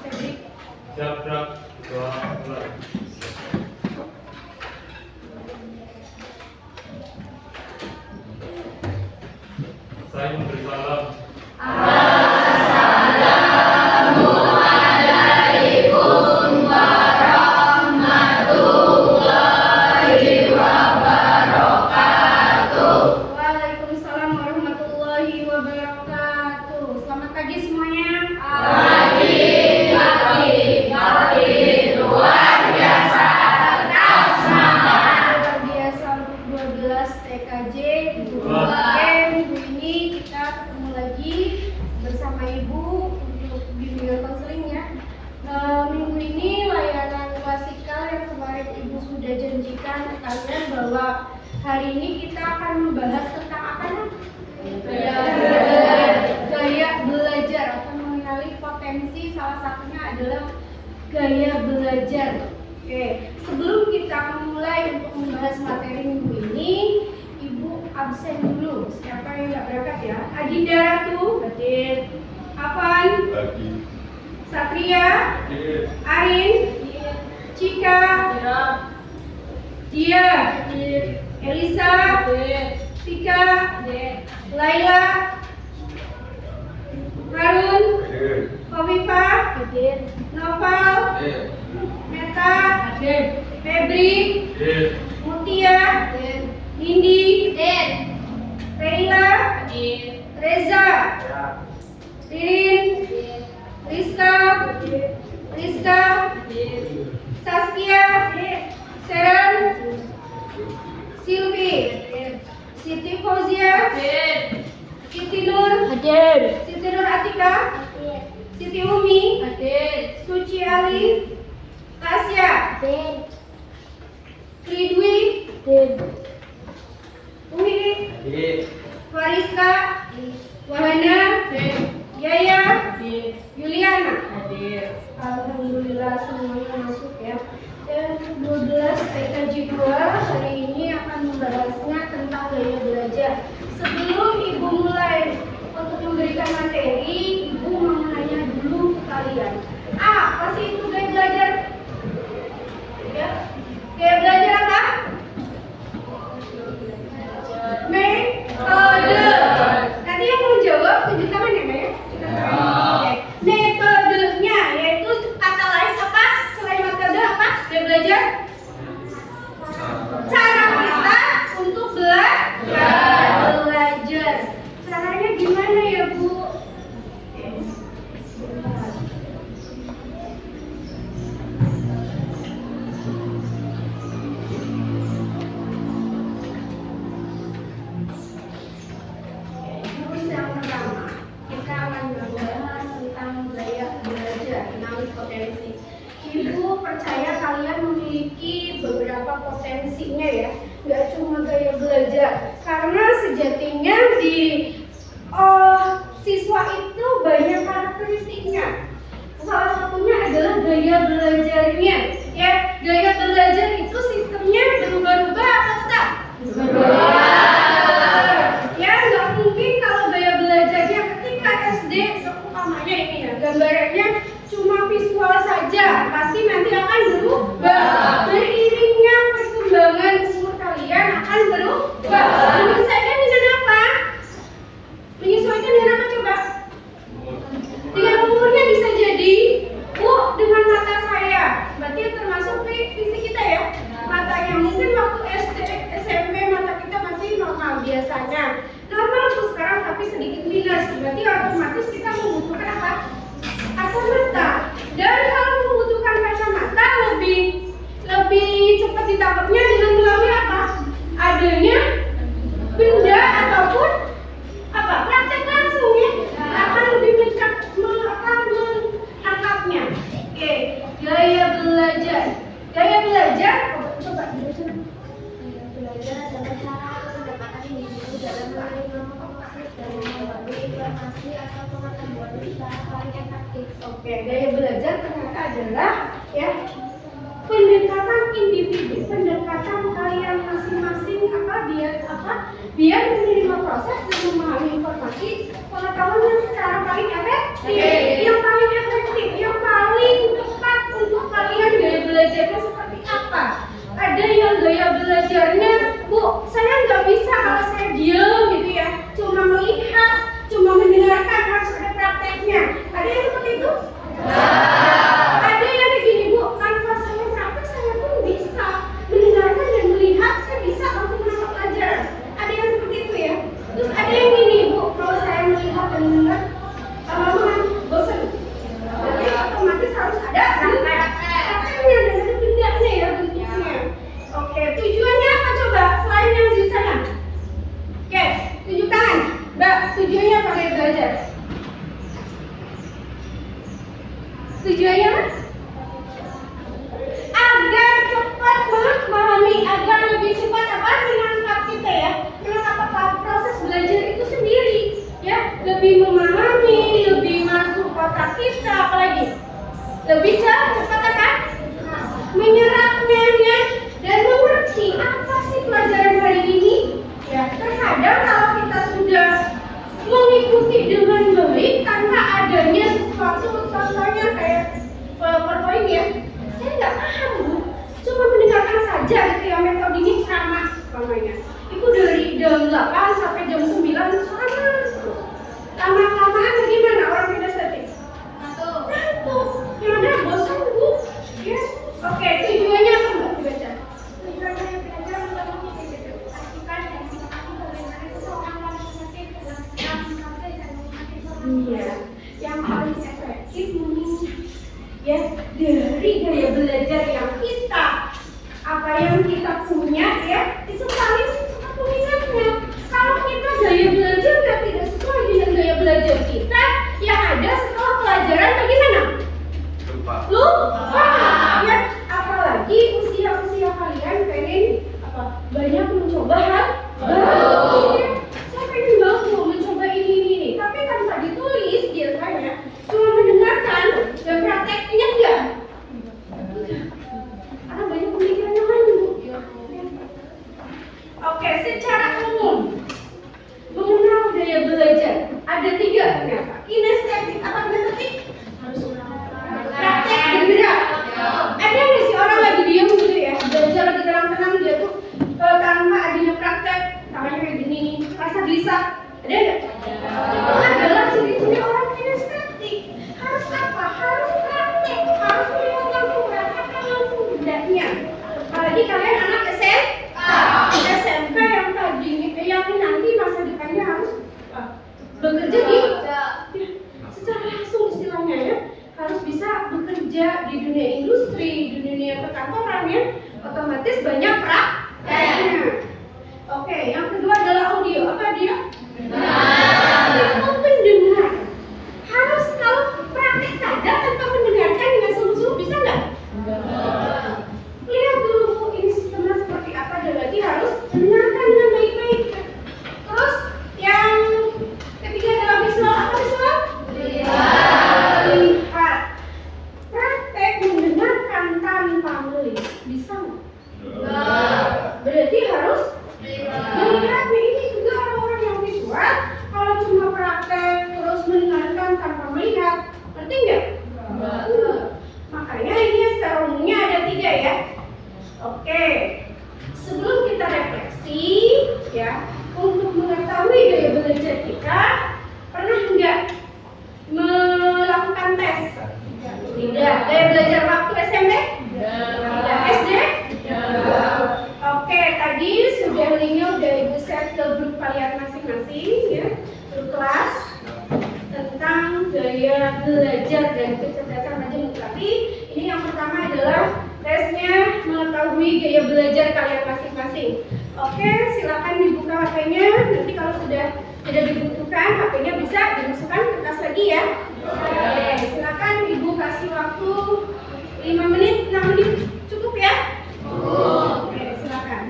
Siap, gerak. 2, mulai. Saya memberi salam. Waalaikumsalam warahmatullahi wabarakatuh. Selamat pagi semuanya. Luar biasa untuk 12 TKJ. Oke, minggu ini kita ketemu lagi bersama Ibu untuk bimbingan konseling ya. Minggu ini layanan klasikal yang kemarin Ibu sudah janjikan ke kalian bahwa hari ini kita akan membahas tentang apa nih? Gaya belajar atau mengenali potensi, salah satunya adalah gaya belajar. Oke, sebelum kita memulai untuk membahas materi minggu ini, Ibu absen dulu. Siapa yang nggak berangkat ya? Adinda Ratu, hadir. Afan, Satria, Arin, Cika, Dia, Elisa, Tika, Laila, Harun, Kofifa, Noval, Meta, Febri, Mutia, Nindi, Reila, Reza, Ririn, Rizka, Saskia, Sharon, Silvi, Siti Fauzia, Siti Nur Atika, Siti Umi, Suci Ali, Tasya, Ridwi, Umi, Fariska, Wahana, Yaya, Yuliana. Alhamdulillah semuanya masuk ya. Dan 12 TKJ 2 hari ini akan membahasnya tentang gaya belajar. Sebelum Ibu mulai untuk memberikan materi, Ibu mau nanya dulu ke kalian. Apa sih itu gaya belajar? Ya, gaya belajar apa? Metode. Nanti yang mau jawab tunjuk tangan ya, Mbak ya? Oke. Metodenya yaitu kata lain apa? Selain metode apa? Gaya belajar? Cara kita untuk belajar. Caranya gimana ya, Bu? Terus yang pertama, kita akan membahas tentang gaya belajar, mengenali potensi. Ibu percaya kalian memiliki beberapa potensinya ya, nggak cuma gaya belajar. Karena sejatinya di siswa itu banyak karakteristiknya. Salah satunya adalah gaya belajarnya. Ya, gaya belajar itu sistemnya berubah-ubah atau tetap? Ya, nggak mungkin kalau gaya belajarnya ketika SD seumpamanya ini ya, gambarannya cuma visual saja, pasti nanti akan berubah. Beriringnya perkembangan umur kalian akan berubah. Menyesuaikan dengan apa? Menyesuaikan dengan apa coba? Dengan umurnya bisa jadi, Bu, dengan mata saya. Berarti termasuk fisik kita ya. Matanya mungkin waktu SD, SMP mata kita masih normal biasanya. Normal tuh sekarang tapi sedikit minus. Berarti otomatis kita membutuhkan apa? Kacamata. Dan kalau membutuhkan kacamata lebih cepat ditangkapnya dengan melalui apa? Adanya benda ataupun apa? Praktek langsung ya. Akan lebih menangkapnya. Oke, gaya belajar. Gaya belajar, coba dibaca. Gaya belajar adalah cara pendekatan individu dalam menerima proses dan membagi informasi atau pengetahuan secara paling efektif. Oke, gaya belajar ternyata adalah ya pendekatan individu, pendekatan kalian masing-masing biar menerima proses dan memahami informasi pengetahuan yang secara paling efektif, yang paling efektif, yang paling belajarnya seperti apa. Ada yang gaya belajarnya, Bu, saya nggak bisa kalau saya diam gitu ya, cuma melihat, cuma mendengarkan, harus ada prakteknya. Ada yang seperti itu? Ada yang begini, Bu, tanpa saya praktek saya pun bisa mendengarkan dan melihat, saya bisa langsung menangkap pelajaran. Ada yang seperti itu ya. Terus ada yang gini, Bu, kalau saya melihat dan mendengar lama-lama bosan. Jadi otomatis harus ada prakteknya dan ada bendanya ya, bentuknya. Oke, tujuannya apa coba selain yang di sana? Oke, tunjuk tangan. Mbak, tujuannya apa kayak belajar? Tujuannya apa? Agar cepat memahami, agar lebih cepat apa? Menangkap kita ya, menangkap apa proses belajar itu sendiri ya, lebih memahami, lebih masuk otak kita, apalagi lebih cepat apa? Menyerapnya ya, dan mengerti apa sih pelajaran hari ini ya. Terkadang kalau kita sudah mengikuti dengan baik tanpa adanya sesuatu, contohnya kayak PowerPoint ya, saya nggak paham Bu, cuma mendengarkan saja gitu ya, metode ini ceramah namanya. Itu dari jam 8 sampai jam 9 ceramah. Lama-lamaan bagaimana orang tidak statik? Ngantuk. Yang ada bosan Bu ya. Oke, tujuannya apa Mbak dibaca? Tujuannya belajar untuk mengidentifikasikan dan mengetahui bagaimana seseorang paling efektif dalam mencapai dan menikmati seorang. Iya, yang paling efektif ya dari gaya belajar yang kita, apa yang kita punya ya, itu paling cepat mengingatnya. Kalau kita gaya belajarnya tidak sesuai dengan gaya belajar kita, yang ada setelah pelajaran bagaimana? Lupa ya, apalagi usia-usia kalian pengen apa? Banyak mencoba hal baru ya. Saya pengen banget mau mencoba ini, tapi tanpa ditulis biasanya cuma mendengarkan dan prakteknya enggak. Karena banyak pemikiran yang lain Bu. Oke, secara umum mengenal gaya belajar ada 3 ternyata. Kinestetik, apa kinestetik? Praktek bergerak. Ada nggak sih orang lagi diam gitu ya, belajar lagi tenang-tenang dia tuh tanpa adanya praktek, tangannya kayak gini, rasa gelisah. Ada nggak? Itu adalah ciri-ciri orang kinestetik. Harus apa? Harus praktek, harus melihat langsung, merasakan langsung bedanya. Apalagi kalian anak SMP yang tadi, yang nanti masa depannya harus bekerja di secara langsung istilahnya ya, harus bisa bekerja di dunia industri, di dunia perkantoran ya, otomatis banyak prakteknya. Oke, yang kedua adalah audio. Apa dia? Mendengar. Harus kalau praktek saja tanpa mendengarkan dengan sungguh-sungguh bisa nggak? Lihat dulu ini sistemnya seperti apa, dan lagi harus mendengarkan dengan baik-baik. Terus yang ketiga adalah visual. Apa visual? Lihat. Praktek mendengarkan tanpa melihat bisa nggak? Berarti harus melihat. Ini juga orang-orang yang visual kalau cuma praktek terus mendengarkan tanpa melihat, ngerti nggak? Makanya ini secara umumnya ada 3 ya. Oke, sebelum kita refleksi ya, untuk mengetahui gaya belajar kita, pernah nggak melakukan tes? Tidak. Gaya belajar waktu SMP? Tidak. SD? Oke, tadi sudah linknya udah Ibu share ke grup kalian masing-masing ya, grup kelas tentang gaya belajar dan kecerdasan demokrasi. Ini yang pertama adalah tesnya mengetahui gaya belajar kalian masing-masing. Oke, silakan dibuka HP-nya. Nanti kalau sudah tidak dibutuhkan, HP-nya bisa dimasukkan ke tas lagi ya. Oke, silakan Ibu kasih waktu 5 menit, 6 menit, cukup ya? Oke, silakan.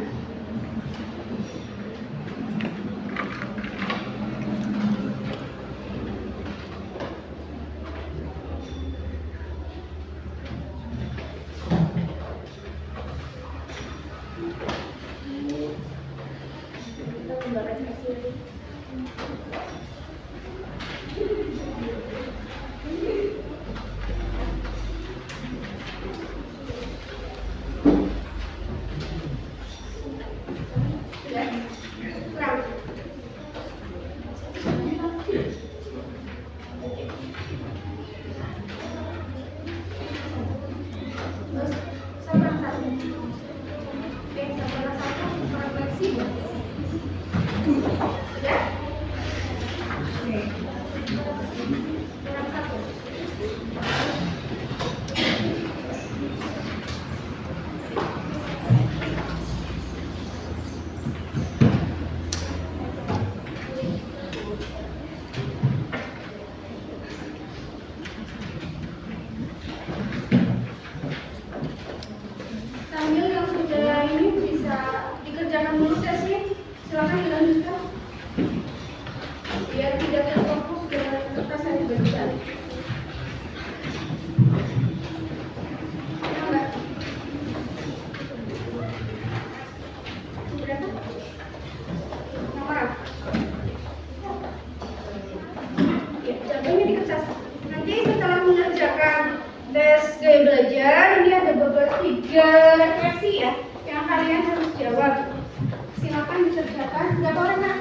kalian harus jawab. Silakan dikerjakan. Berapa orang, Kak?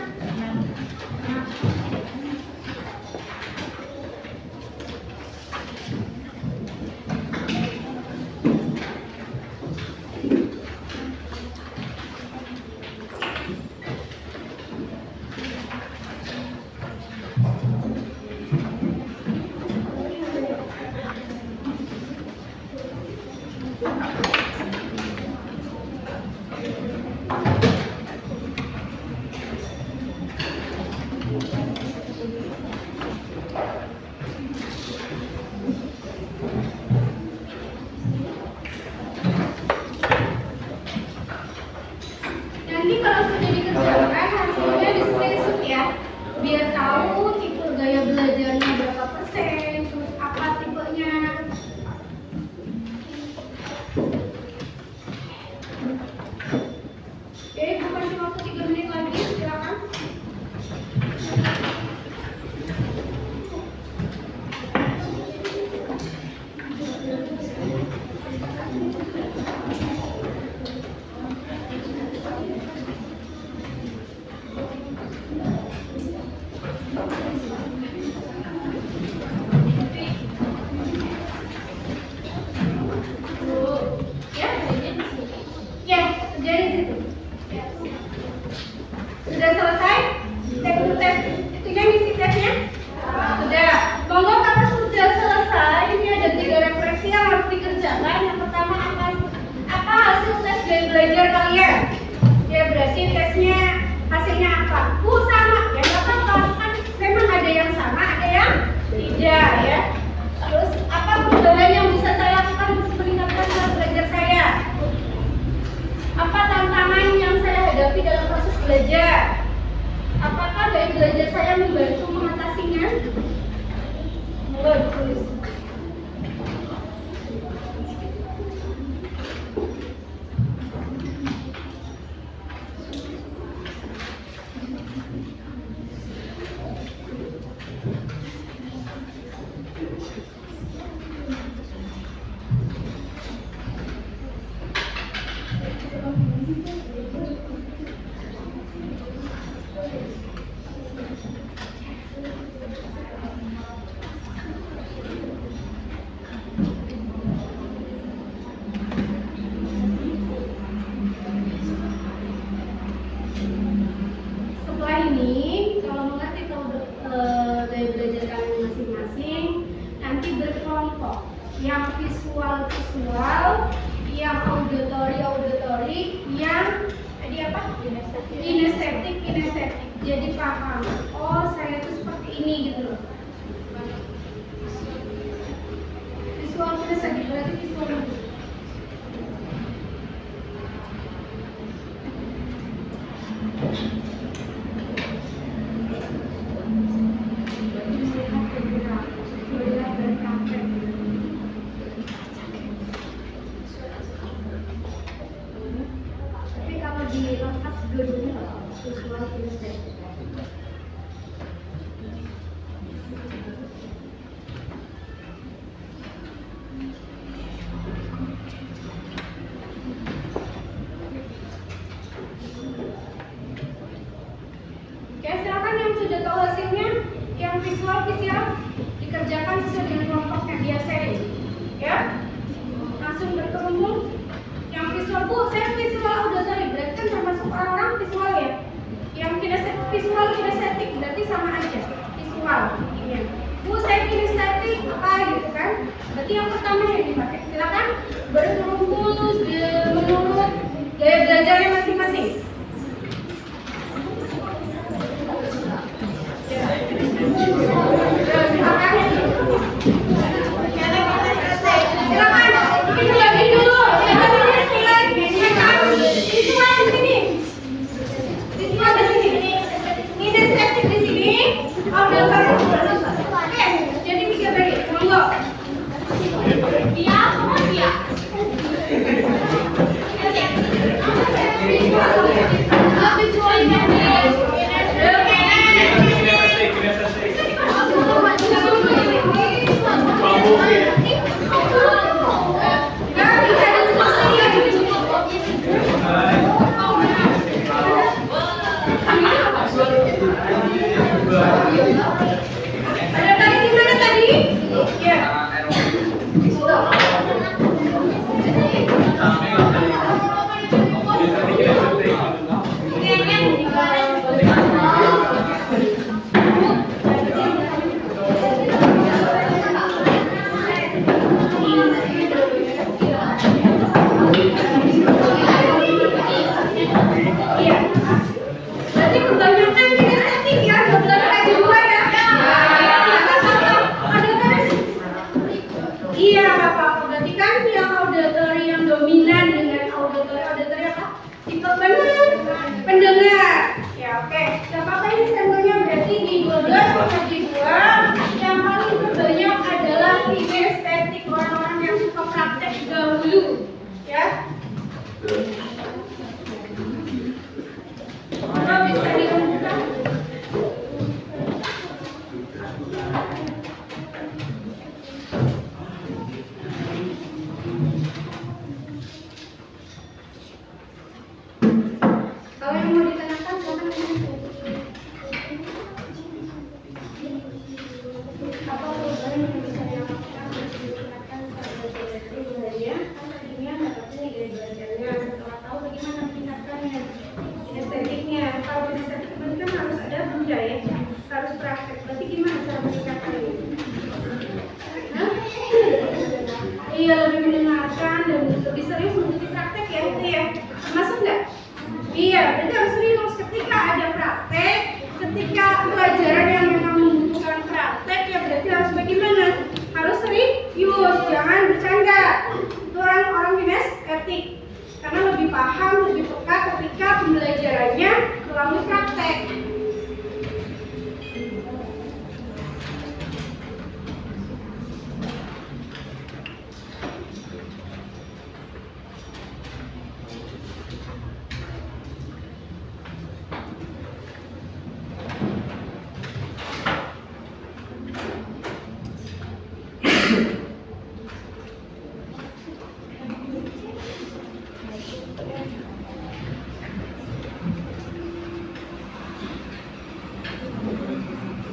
Nanti kalau sudah dikerjakan hasilnya di screenshot ya, biar tahu tipe gaya belajarnya berapa persen, terus apa tipenya. Oke, bukan cuma waktu 3 menit lagi, silakan. Ya, kerjain di situ. Sudah selesai? Tes itunya ngisi tesnya? Sudah. Monggo kalau sudah selesai, ini ada 3 refleksi yang harus dikerjakan. Yang pertama apa hasil tes gaya belajar kalian? Ya berarti tesnya hasilnya apa? Bu sama, ya nggak apa-apa. Kan memang ada yang sama, ada yang tidak ya. Terus apa perubahan yang bisa saya lakukan untuk meningkatkan cara belajar saya? Apa tantangan yang saya hadapi dalam proses belajar? Apakah gaya belajar saya membantu mengatasinya? Bagus. Setelah ini, kalau mengerti gaya belajar kalian masing-masing, nanti berkelompok. Yang visual, yang auditory, yang tadi apa? Kinestetik. Jadi paham. Oh, saya tuh seperti ini gitu loh. Visual kinestetik berarti visual. Tapi kalau dilengkap dua-duanya visual kinestetik. Oke, silakan yang sudah tahu hasilnya, yang visual dikerjakan sesuai dengan kelompok yang biasa ini. Ya, langsung berkerumun. Yang visual, Bu, saya visual auditory, berarti kan termasuk orang-orang visual ya. Yang visual kinestetik berarti sama aja, visual. Ya. Bu, saya kinestetik apa gitu kan? Berarti yang pertama yang dipakai. Silakan berkerumun menurut gaya belajarnya masing-masing. Iya, Physical benar. Pendengar. Ya oke. Gak apa-apa ini sampelnya berarti di 12 atau di 2. Yang paling terbanyak adalah kinestetik, orang-orang yang suka praktek dahulu. Ya. Kalau bisa dilanjutkan. Kalau yang mau ditenangkan, silakan. Apa perubahan yang bisa dilakukan untuk meningkatkan kualitas belajar? Kan tadinya dapatnya dari belajarnya. Setelah tahu bagaimana meningkatkannya, estetiknya. Kalau estetik berarti kan harus ada budaya, harus praktek. Berarti gimana cara meningkatkannya? Iya, lebih mendengarkan dan lebih serius mengikuti praktek ya, itu ya. Masuk nggak? Iya, berarti harus serius. Ketika ada praktek, ketika pelajaran yang memang membutuhkan praktek, ya berarti harus bagaimana? Harus serius, jangan bercanda. Itu orang-orang kinestetik. Karena lebih paham, lebih peka ketika pembelajarannya melalui praktek.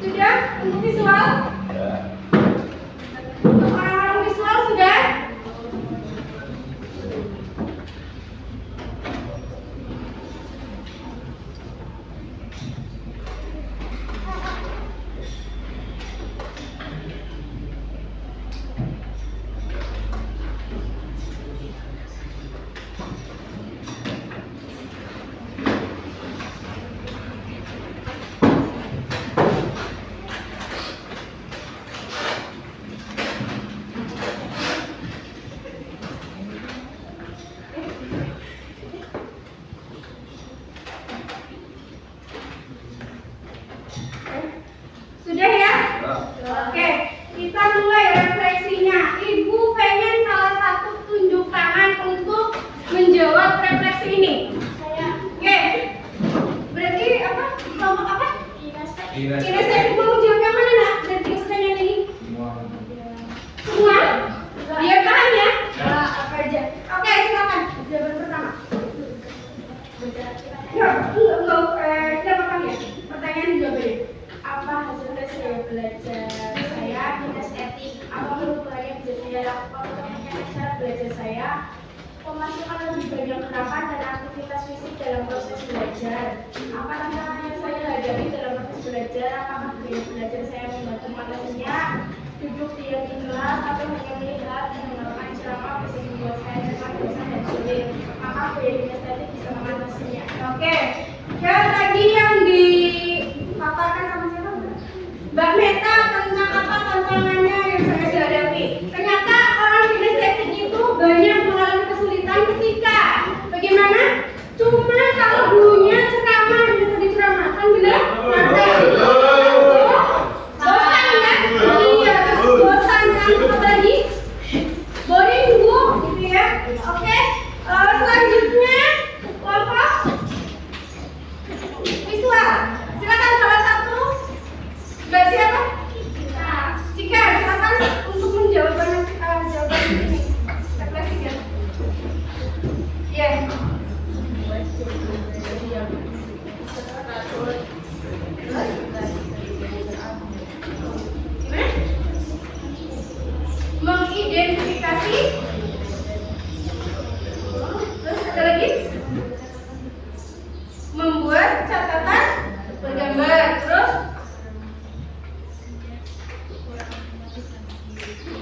Sudah? Untuk visual? Untuk orang-orang visual sudah? Sudah ya? Oke, kita mulai refleksinya. Ibu pengen salah satu tunjuk tangan untuk menjawab refleksi ini. Oke, berarti apa? Kelompok apa? Kinestetik. Mau menjawab yang mana nak? Dari pertanyaan ini? Semua? Dia paham ya? Apa aja? Oke, silakan. Jawaban pertama. Ya, enggak paham ya? Pertanyaan jawabannya. Apa hasil tes saya belajar saya kinestetik? Apa perubahan yang bisa saya lakukan untuk meningkatkan cara belajar saya? Memasukkan lebih banyak harapan dan aktivitas fisik dalam proses belajar. Apa tantangan yang saya hadapi dalam proses belajar? Apakah gaya belajar saya membantu manusia? Duduk diam di kelas atau hanya melihat dan mendengarkan ceramah bisa membuat saya cepat bosan dan sulit. Maka gaya kinestetik bisa mengatasinya. Oke, ya tadi yang dipaparkan sama siapa? Mbak Meta tentang apa tantangannya yang saya hadapi. Ternyata orang kinestetik itu banyak mengalami kesulitan ketika bagaimana? Cuma kalau gurunya ceramah dan diceramahkan benar? Bosan ya? Iya, bosan kan? Apa lagi? Boring bu, gitu ya? Oke, selanjutnya kelompok visual. Silakan salah satu. Mbak siapa? Cika, silakan untuk menjawab jawaban ini. Refleksi ya. Iya. Gimana? Mengidentifikasi. Terus ada lagi? Membuat catatan bergambar. Terus?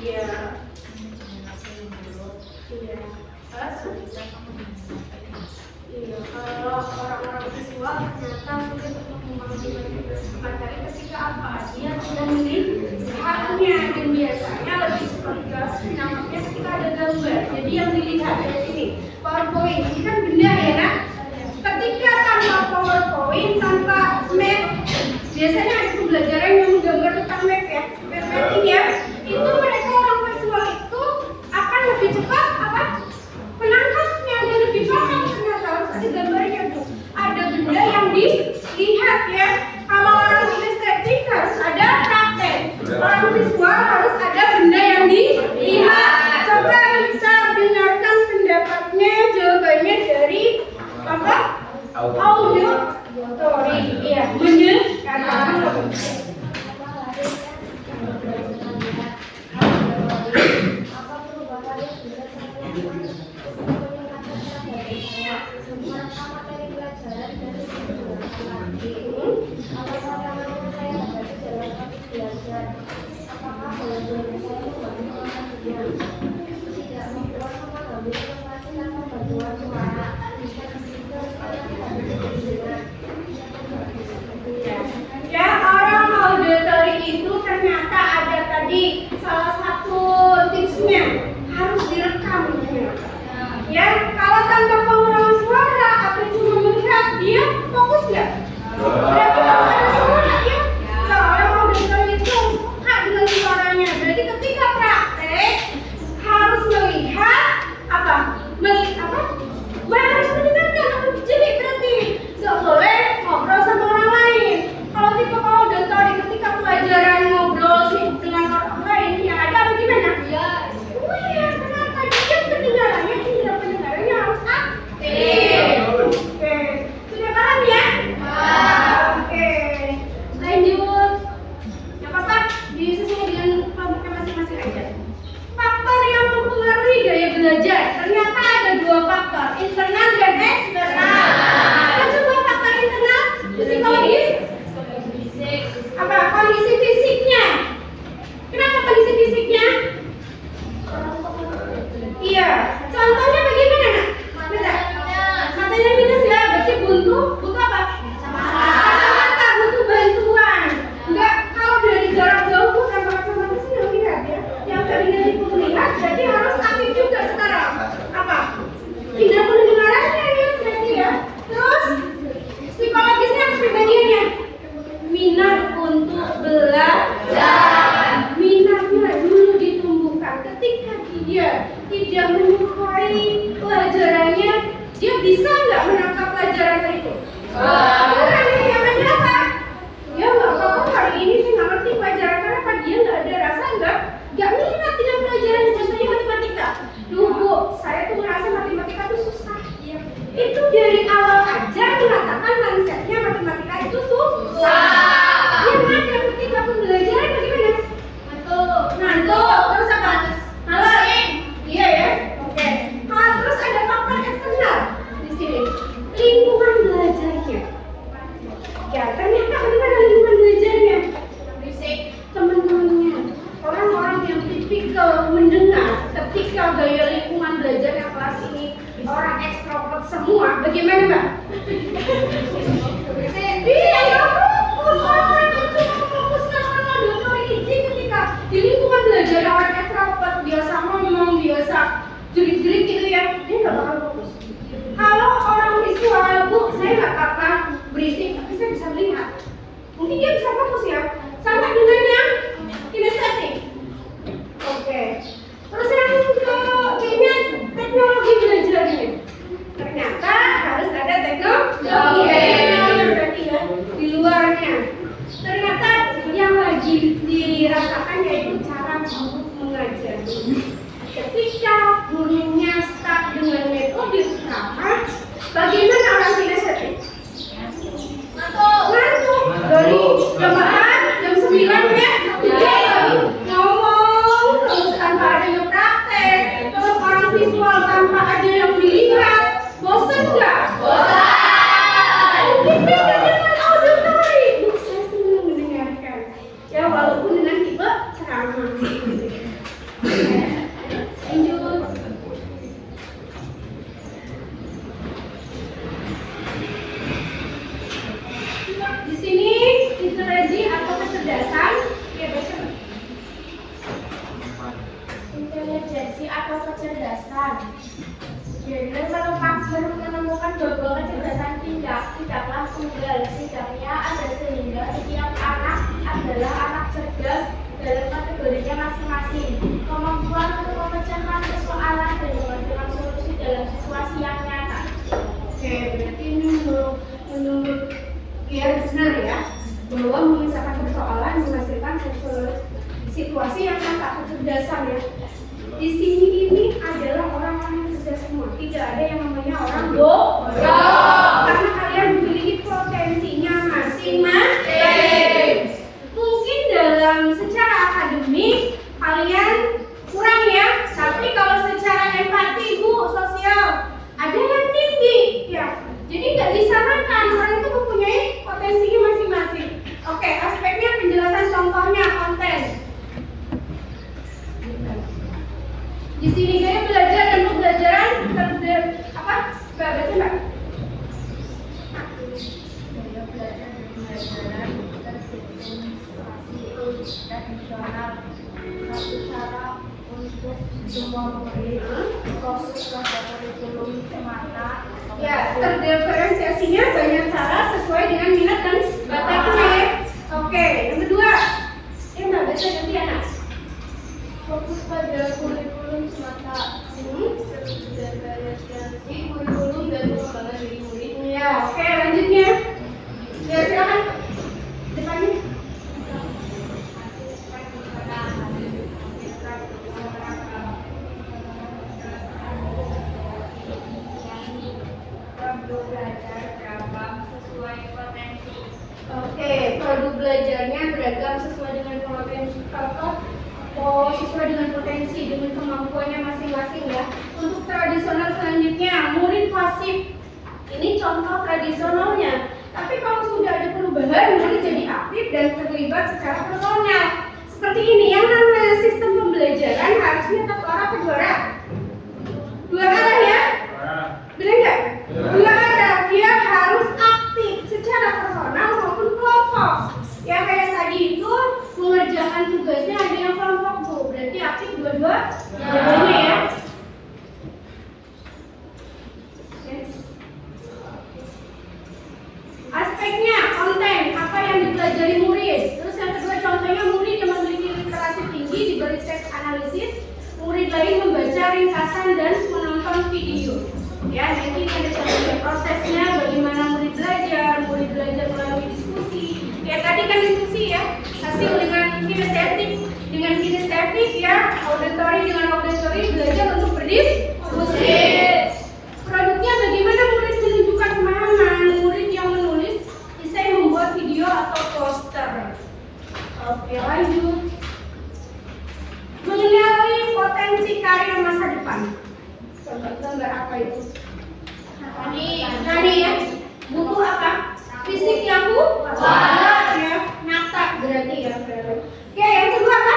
Iya. Iya. Iya. Kalau orang-orang visual ternyata sulit untuk memahami materi ketika apa dia sudah melihatnya, dan biasanya lebih cepat menangkapnya ketika ada gambar. Jadi yang dilihat dari sini PowerPoint ini kan benda ya nak. biasanya ada pembelajaran yang menggambar tentang web ya, web mapping ya. Itu mereka orang visual itu akan lebih cepat apa? Menangkapnya dan lebih paham ternyata harus ada gambarnya tuh. Ada benda yang dilihat ya. Kalau orang kinestetik harus ada praktek. Orang visual harus ada benda yang dilihat. Coba kita dengarkan pendapatnya, jawabannya dari apa? Audio story. Iya, mendengarkan. Ya, orang auditory itu ternyata ada tadi salah satu tipsnya harus direkam ternyata. Ya, kalau tanpa pengurangan suara atau cuma melihat dia fokus nggak? Berarti harus ada suara ya. Nah, orang auditory itu harus peka dengan suaranya. Berarti ketika praktek harus melihat apa? Harus mendengarkan. Jadi berarti nggak boleh ngobrol sama orang lain. Kalau tipe auditory ketika pelajaran ngobrol sih dengan orang lain yang ada apa gimana? Iya, kenapa? Dia pendengarannya, indera pendengarannya harus aktif. Oke, sudah paham ya? Oke, lanjut. Nggak apa-apa, disesuaikan dengan kelompoknya masing-masing aja. Faktor yang mempengaruhi gaya belajar ternyata ada dua faktor, internal dan eksternal. Kita coba faktor internal, psikologis. Apa? Kondisi fisiknya. Kenapa kondisi fisiknya? Iya. Contohnya bagaimana nak? Matanya minus ya, berarti butuh apa? Kacamata, butuh bantuan. Enggak, kalau dari jarak jauh tuh tanpa kacamata sih nggak lihat ya. Yang tadinya itu melihat, jadi harus aktif juga sekarang. Apa? Indera pendengarannya ya, berarti ya. Terus psikologisnya, kepribadiannya. Minat untuk belajar. Minatnya dulu ditumbuhkan. Ketika dia tidak menyukai pelajarannya, dia bisa nggak menangkap pelajaran itu? Bukan yang ada apa? Dia nggak apa-apa hari ini saya nggak ngerti pelajaran kenapa dia nggak ada rasa nggak minat dengan pelajaran contohnya matematika. Duh bu, saya tuh merasa matematika tuh susah. Ya. Itu dari awal aja mengatakan mindsetnya matematika itu susah. Yang ada ketika pembelajaran bagaimana? Ngantuk. Terus apa? Malas. Iya ya. Oke. Terus ada faktor eksternal di sini. Lingkungan belajarnya. Ya, ternyata bagaimana lingkungan belajarnya? Teman-temannya. Orang-orang yang tipikal mendengar ketika gaya lingkungan belajarnya kelas ini orang ekstrovert semua. Bagaimana mbak? Iya ya. Orang itu cuma fokuskan orang auditory ini ketika di lingkungan belajar orang ekstrovert biasa ngomong, biasa jerit-jerit gitu ya, dia nggak bakal fokus. Kalau orang visual, bu, saya nggak apa-apa berisik, tapi saya bisa melihat. Mungkin dia bisa fokus ya, sama dengan yang kinestetik. Oke. Terus yang kayaknya teknologi belajarnya. Ternyata harus ada teknologi. Berarti ya di luarnya. Ternyata yang lagi dirasakan yaitu cara guru mengajar. Ketika gurunya start dengan metode ceramah, bagaimana orang kinestetik? Ngantuk. Dari jam 9 ya, ngomong terus tanpa adanya praktek, terus orang visual tanpa ada yang dilihat, bosan nggak? Bosan. Mungkin beda dengan auditory. Saya senang mendengarkan. Ya walaupun dengan tipe ceramah. Lanjut. Di sini interaksi atau kecerdasan, ya baca. Intelijensi atau kecerdasan. Jadi menemukan beberapa kecerdasan tidaklah tunggal, setidaknya ada sehingga setiap adalah anak cerdas dalam kategorinya masing-masing. Kemampuan untuk memecahkan persoalan dan memberikan solusi dalam situasi yang nyata. Oke, berarti ini menurut dia benar ya, bahwa menyelesaikan persoalan menghasilkan situasi yang nyata, kecerdasan ya. Di sini ini adalah orang-orang yang cerdas semua, tidak ada yang namanya orang bodoh, karena kalian memiliki potensinya masing-masing. Mungkin dalam secara akademik kalian kurang ya, tapi kalau secara empati, sosial ada yang tinggi ya. Jadi nggak disamakan, orang itu mempunyai potensinya masing-masing. Oke, aspeknya penjelasan contohnya konten. Di sini gaya belajar dan pembelajaran apa? Baca Mbak. Gaya belajar dan pembelajaran terdefinisi tradisional, satu cara untuk semua murid, proses kurikulum semata. Ya, terdiferensiasinya banyak cara sesuai dengan minat dan bakatnya. Oke, yang kedua, Mbak baca ganti anak. Fokus pada kurikulum semata, terdiferensiasi kurikulum dan pengembangan diri murid. Ya, oke lanjutnya. Ya silakan. Depannya. Produk belajar beragam sesuai potensi. Oke, produk belajarnya beragam sesuai dengan potensi sesuai dengan potensi dengan kemampuannya masing-masing ya. Untuk tradisional selanjutnya murid pasif. Ini contoh tradisionalnya. Tapi kalau sudah ada perubahan, murid jadi aktif dan terlibat secara personal. Seperti ini, yang namanya sistem pembelajaran harusnya satu arah ke dua arah. Dua arah ya? Benar nggak? Dua arah, dia harus aktif secara personal maupun kelompok. Ya kayak tadi itu mengerjakan tugasnya ada yang kelompok Bu, berarti aktif dua-duanya ya. Aspeknya konten, apa yang dipelajari murid. Terus yang kedua contohnya murid yang memiliki literasi tinggi diberi teks analisis, murid lain membaca ringkasan dan menonton video. Ya, nanti ada contohnya prosesnya bagaimana murid belajar melalui diskusi. Ya tadi kan diskusi ya, hasil dengan kinestetik ya, auditory dengan auditory belajar untuk berdiskusi. Produknya bagaimana murid menunjukkan pemahaman, murid yang menulis, esai membuat video atau poster. Oke lanjut. Mengenali potensi karir masa depan. Contoh gambar apa itu? Tadi ya. Buku apa? Fisik yang ya, nyata berarti ya. Oke, yang kedua apa?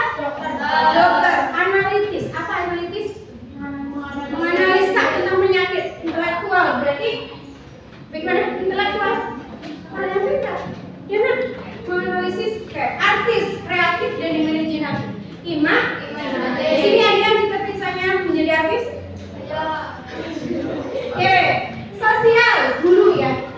Dokter. Analitis. Apa analitis? Menganalisa tentang penyakit intelektual. Berarti bagaimana intelektual? Analisis. Ya nak, menganalisis kayak artis, kreatif dan imajinatif. Sini ada yang cita-citanya menjadi artis? Oke, sosial dulu ya.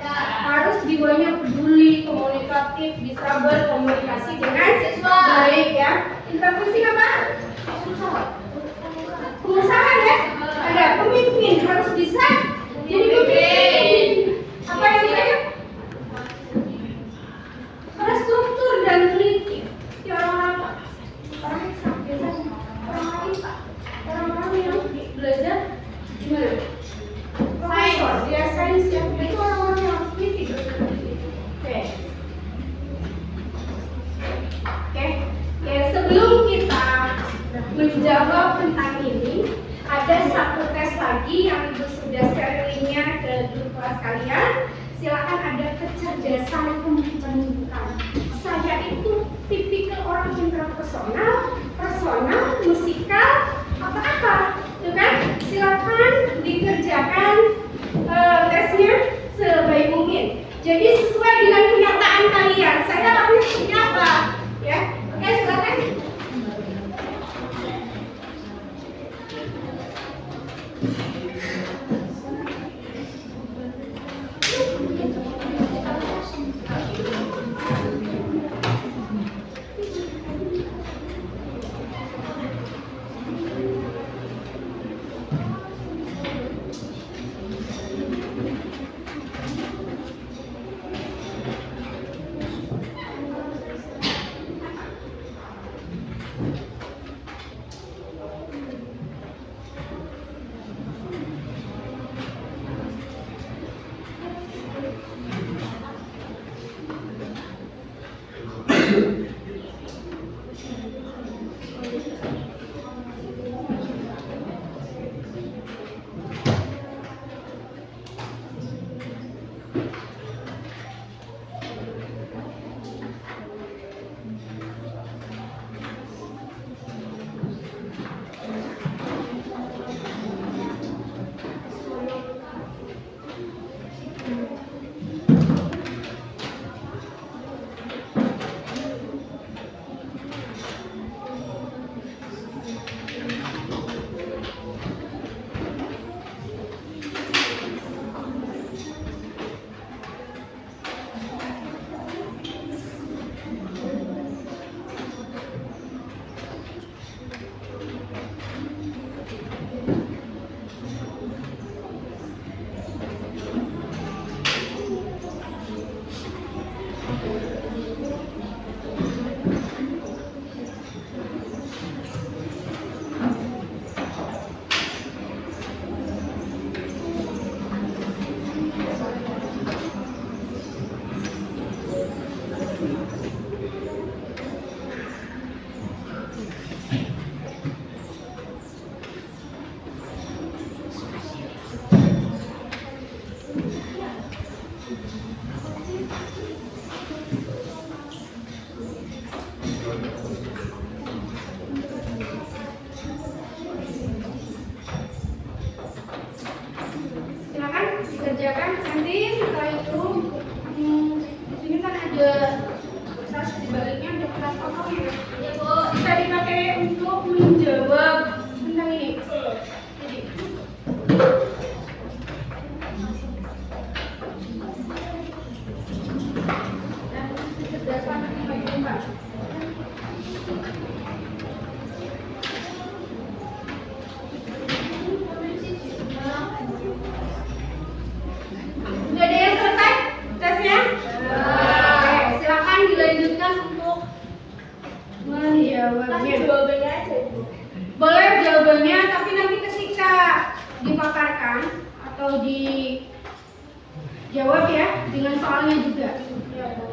Harus jiwanya peduli, komunikatif, bisa berkomunikasi dengan baik ya. Intervensi apa? Pengusaha ya. Ada pemimpin, harus bisa jadi pemimpin. Apa yang lain? Terstruktur dan teliti. Ya orang-orang yang belajar gimana? Profesor, dia sains ya. Itu orang-orang yang harus teliti. Oke. Sebelum kita menjawab tentang ini, ada satu tes lagi yang Ibu sudah sharingnya ke grup kelas kalian. Silakan ada kecerdasan pembentukan. Saya itu tipikal orang intrapersonal, musikal, apa-apa, itu kan? Silakan dikerjakan tesnya sebaik mungkin. Jadi sesuai dengan kenyataan kalian. Saya lakukan seperti apa? Ya, oke silakan. Silakan dikerjakan. Nanti setelah itu di sini kan ada tas di baliknya, ada kertas kotornya. Ya Bu, bisa dipakai untuk menjawab tentang ini. Jadi dan kecerdasan Pak. Udah ada yang selesai tesnya? Oke, silakan dilanjutkan untuk menjawabnya. Jawabannya aja Ibu. Boleh jawabannya, tapi nanti ketika dipaparkan atau dijawab ya dengan soalnya juga. Ya, Bu.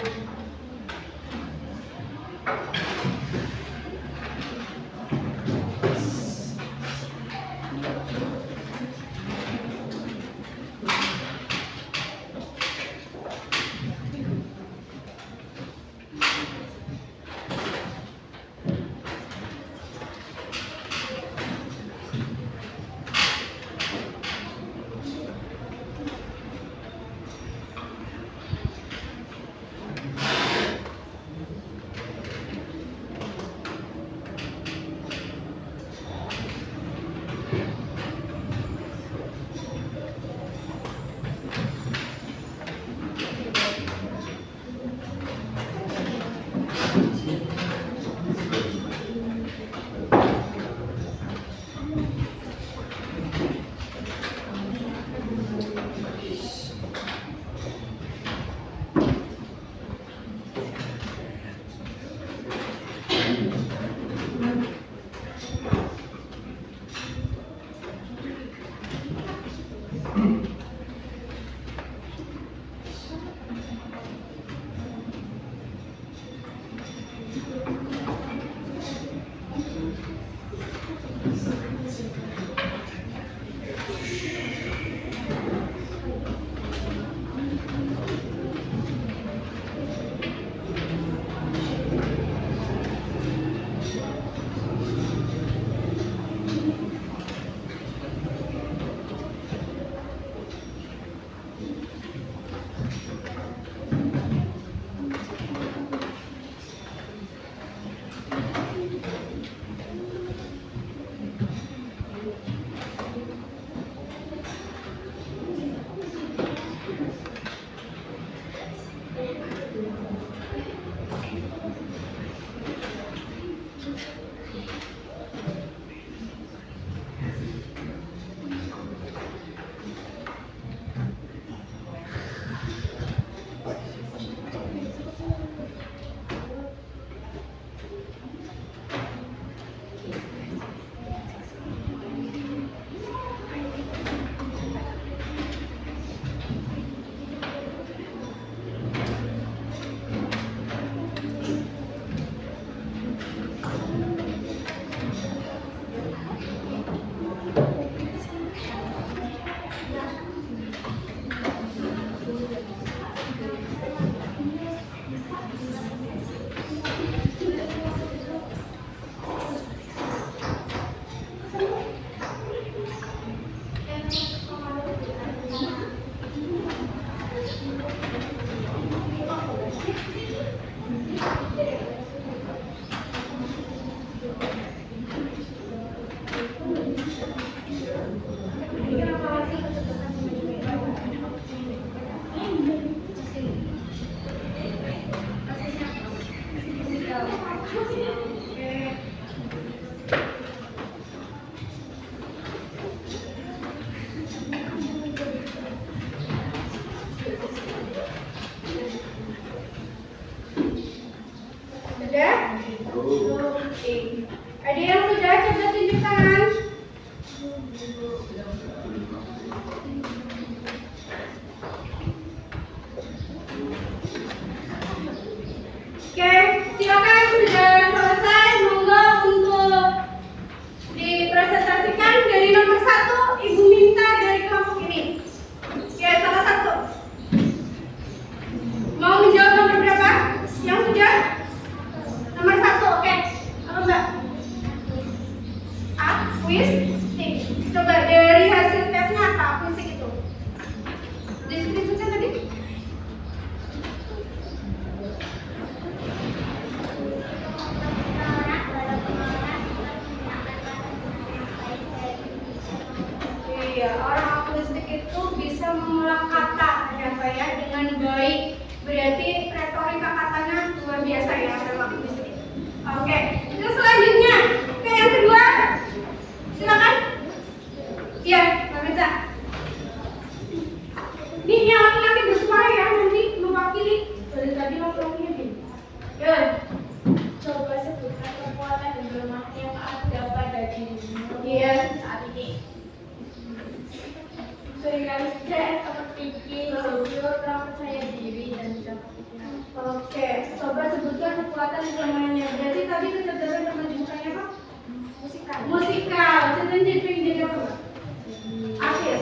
Sudah? Oke. Ada yang sudah coba tunjuk tangan? Oke, silakan sudah selesai. Monggo untuk dipresentasikan dari nomor 1. Ibu minta dari kelompok ini. Oke, salah satu. Mau menjawab nomor berapa? Yang sudah? Nomor 1, oke. Apa enggak? A, kuis, tik. Coba dari hasil tesnya apa? Kuis tik itu. Deskripsikan tadi? Iya, orang akuistik itu bisa mengulang kata ternyata ya dengan baik. Berarti retorika katanya luar biasa ya dalam akuistik. Oke, terus selanjutnya ke yang kedua, silakan. Iya, Mbak Meta. Nih yang laki-laki bersuara ya nanti mewakili. Dari tadi laki-lakinya nih. Ya. Coba sebutkan kekuatan dan kelemahan yang dapat dari dirimu Iya. saat ini. Seringkali stres, overthinking, insecure, kurang percaya diri, dan dapat fitnah. Oke, coba sebutkan kekuatan dan kelemahannya. Berarti tadi kecerdasan dan kemajuannya apa? Musikal. Musikal. Contohnya jadi apa? Artis.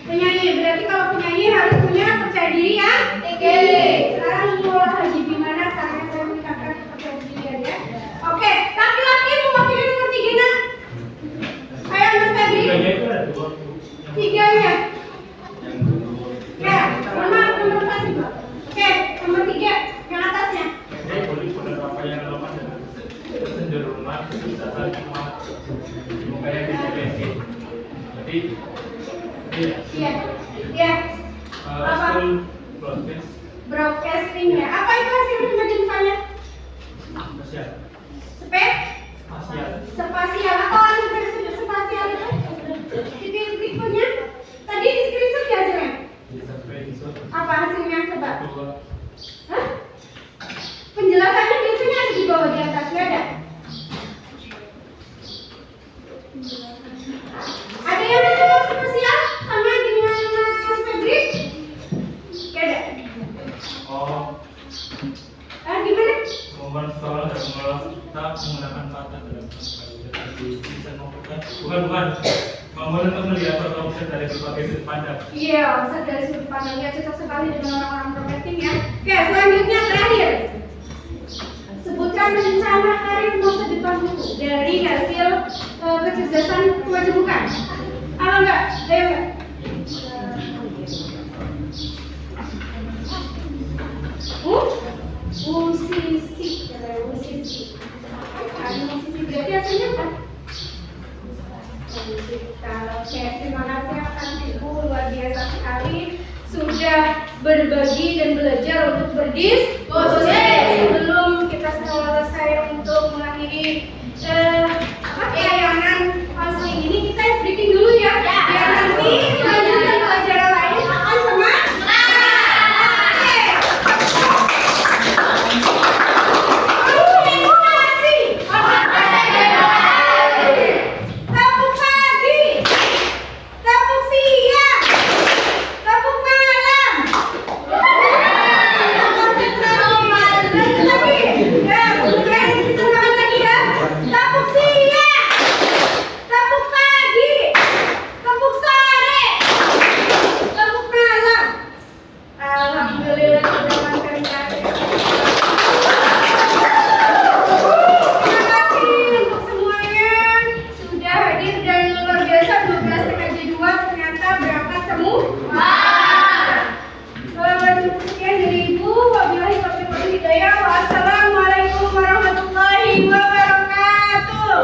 Penyanyi. Berarti kalau penyanyi harus punya percaya diri yang tinggi. Sekarang mulai Haji gimana caranya saya meningkatkan percaya diri ya? Oke, laki-laki mewakili nomor 3 nak. Ayo Mas Febri. Tiganya itu ada 2. 3-nya. Ya, nomor 4 juga. Oke, nomor 3 yang atasnya. Dia boleh penerapan yang lemah dan kecenderungan kecerdasan yang lemah. Makanya dideteksi. Jadi, Iya. Iya. Apa? school broadcast Broadcasting ya. Apa itu hasil penjelasannya? spasial. Spasial. Spasial. Apa hasil spasial itu? Tipe-tipenya. Tadi di screenshot ya hasilnya. Sampai itu. Apa hasilnya coba? Coba. Hah? Penjelasannya biasanya ada di bawah di atas, nggak ada? Ada yang mau coba spasial sama dengan Mas Febri? Nggak ada. Oh, Gimana? mengontrol dan mengolah kita menggunakan kata dalam bisa membuka bukan memulai untuk melihat atau objek dari berbagai sudut pandang. Iya, bisa dari sudut pandangnya cocok sekali dengan orang-orang marketing ya. Oke, selanjutnya terakhir. Sebutkan rencana karir masa depanmu dari hasil kecerdasan kewajiban. Apa enggak? Ayo enggak? Musisi. Musisi. Musisi berarti hasilnya apa? Kalau terima kasih akan Ibu luar biasa sekali sudah berbagi dan belajar untuk berdiskusi. Sebelum kita selesai untuk mengakhiri tayangan konseling ini, kita breaking dulu ya. Biar nanti selanjutnya pelajaran lain akan semangat. Tepuk pagi, tepuk siang, tepuk malam. Tepuk siang, tepuk pagi, tepuk sore, tepuk malam. Alhamdulillah sudah makan kasih. Terima kasih untuk semuanya sudah hadir dan luar biasa 12 PKJ 2 ternyata berangkat semua. Cukup sekian dari Ibu. Wabillahi taufiq wal hidayah. Wassalamualaikum warahmatullahi wabarakatuh.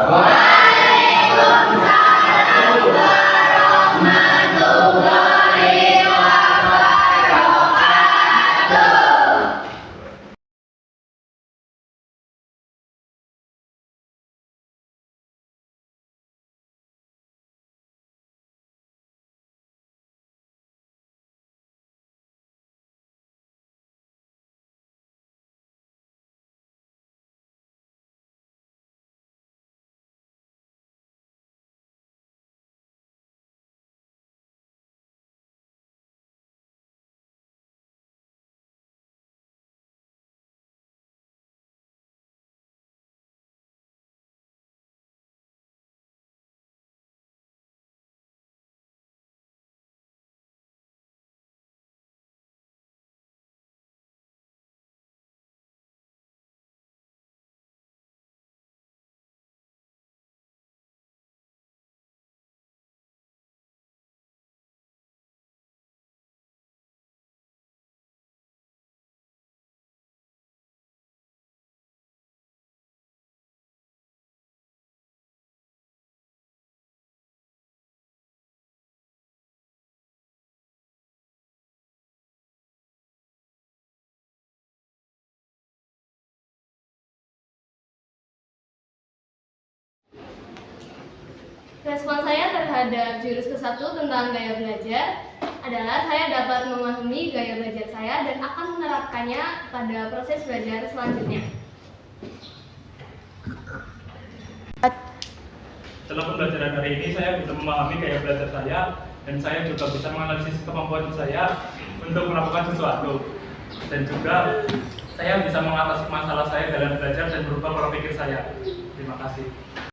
Respon saya terhadap jurus ke-1 tentang gaya belajar adalah saya dapat memahami gaya belajar saya dan akan menerapkannya pada proses belajar selanjutnya. Setelah pembelajaran hari ini, saya bisa memahami gaya belajar saya dan saya juga bisa menganalisis kemampuan saya untuk melakukan sesuatu. Dan juga saya bisa mengatasi masalah saya dalam belajar dan berubah pola pikir saya. Terima kasih.